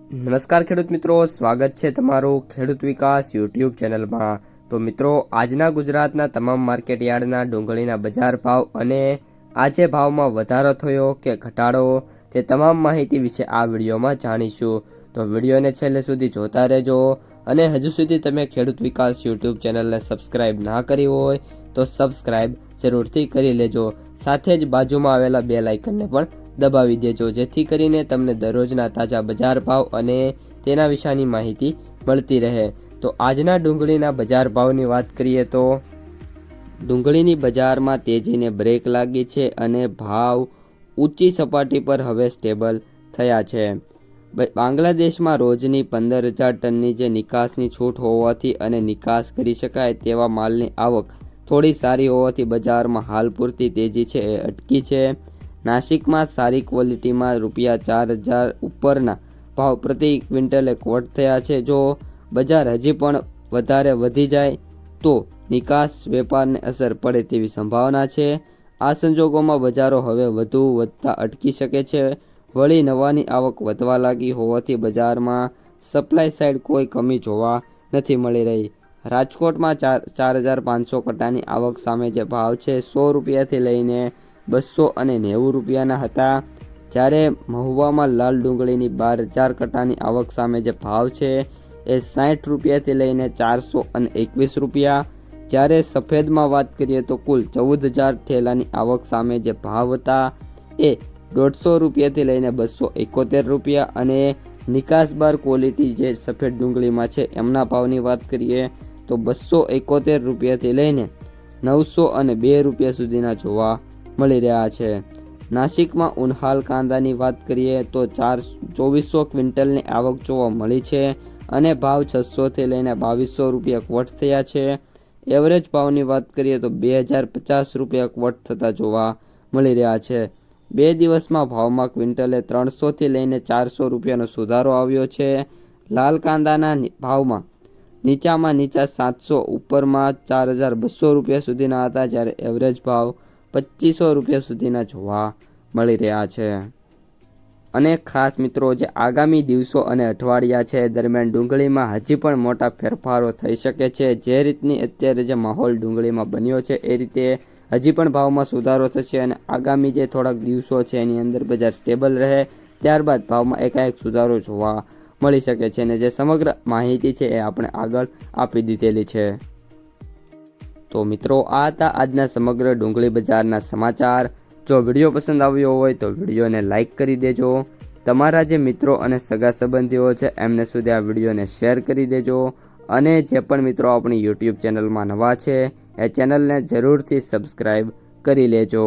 નમસ્કાર ખેડૂત મિત્રો, સ્વાગત છે તમારું ખેડૂત વિકાસ યુટ્યુબ ચેનલમાં। તો મિત્રો, આજના ગુજરાતના તમામ માર્કેટ યાર્ડના ડુંગળીના બજાર ભાવ અને આજે ભાવમાં વધારો થયો કે ઘટાડો તે તમામ માહિતી વિશે આ વિડીયોમાં જાણીશું। તો વિડીયોને છેલ્લે સુધી જોતા રહેજો અને હજુ સુધી તમે ખેડૂત વિકાસ યુટ્યુબ ચેનલને સબસ્ક્રાઇબ ના કરી હોય તો સબસ્ક્રાઇબ જરૂરથી કરી લેજો। સાથે જ બાજુમાં આવેલા બેલ આઇકનને પણ દબાવી દેજો, જેથી કરીને તમને દરરોજના તાજા બજાર ભાવ અને તેના વિશેની માહિતી મળતી રહે। તો આજના ડુંગળીના બજાર ભાવની વાત કરીએ તો ડુંગળીની બજારમાં તેજીને બ્રેક લાગી છે અને ભાવ ઊંચી સપાટી પર હવે સ્ટેબલ થયા છે। બાંગ્લાદેશમાં રોજની 15,000 ટનની જે નિકાસની છૂટ હોવાથી અને નિકાસ કરી શકાય તેવા માલની આવક થોડી સારી હોવાથી બજારમાં હાલ પૂરતી તેજી છે એ અટકી છે। નાસિકમાં સારી ક્વોલિટીમાં ₹4,000 ઉપરના ભાવ પ્રતિ ક્વિન્ટલે કોટ થયા છે। જો બજાર હજી પણ વધારે વધી જાય તો નિકાસ વેપારને અસર પડે તેવી સંભાવના છે। આ સંજોગોમાં બજારો હવે વધુ વધતા અટકી શકે છે। વળી નવાની આવક વધવા લાગી હોવાથી બજારમાં સપ્લાય સાઇડ કોઈ કમી જોવા નથી મળી રહી। રાજકોટમાં 4,500 કટાની આવક સામે જે ભાવ છે ₹100થી લઈને ₹290 હતા, જ્યારે મહુવામાં લાલ ડુંગળીની 12,000 કટાની આવક સામે જે ભાવ છે એ ₹60થી લઈને ₹421, જ્યારે સફેદમાં વાત કરીએ તો કુલ 14,000 થેલાની આવક સામે જે ભાવ હતા એ ₹150થી લઈને ₹271 અને નિકાસબાર ક્વોલિટી જે સફેદ ડુંગળીમાં છે એમના ભાવની વાત કરીએ તો ₹271થી લઈને ₹902 સુધીના જોવા મળી રહ્યા છે। નાસિકમાં ઉનહાલ કાંદાની વાત કરીએ તો 2,400 ક્વિન્ટલની આવક જોવા મળી છે અને ભાવ ₹600થી લઈને ₹2,200 ક્વોટ થયા છે। એવરેજ ભાવની વાત કરીએ તો ₹2,050 ક્વોટ થતા જોવા મળી રહ્યા છે। 2 દિવસમાં ભાવમાં ક્વિન્ટલે ₹300થી લઈને ₹400નો સુધારો આવ્યો છે। લાલ કાંદાના ભાવમાં નીચામાં નીચા 700, ઉપરમાં ₹4,200 સુધીના હતા, જ્યારે એવરેજ ભાવ ₹2,500 સુધીના જોવા મળી રહ્યા છે। અને ખાસ મિત્રો, જે આગામી દિવસો અને અઠવાડિયા છે દરમિયાન ડુંગળીમાં હજી પણ મોટા ફેરફારો થઈ શકે છે। જે રીતની અત્યારે જે માહોલ ડુંગળીમાં બન્યો છે એ રીતે હજી પણ ભાવમાં સુધારો થશે અને આગામી જે થોડાક દિવસો છે એની અંદર બજાર સ્ટેબલ રહે, ત્યારબાદ ભાવમાં એકાએક સુધારો જોવા મળી શકે છે। અને જે સમગ્ર માહિતી છે એ આપણે આગળ આપી દીધેલી છે। તો મિત્રો, આ હતા આજના સમગ્ર ડુંગળી બજારના સમાચાર। જો વિડીયો પસંદ આવ્યો હોય તો વિડીયોને લાઇક કરી દેજો, તમારા જે મિત્રો અને સગા સંબંધીઓ છે એમને સુધી આ વિડીયોને શેર કરી દેજો અને જે પણ મિત્રો આપણી યુટ્યુબ ચેનલમાં નવા છે એ ચેનલને જરૂરથી સબસ્ક્રાઈબ કરી લેજો।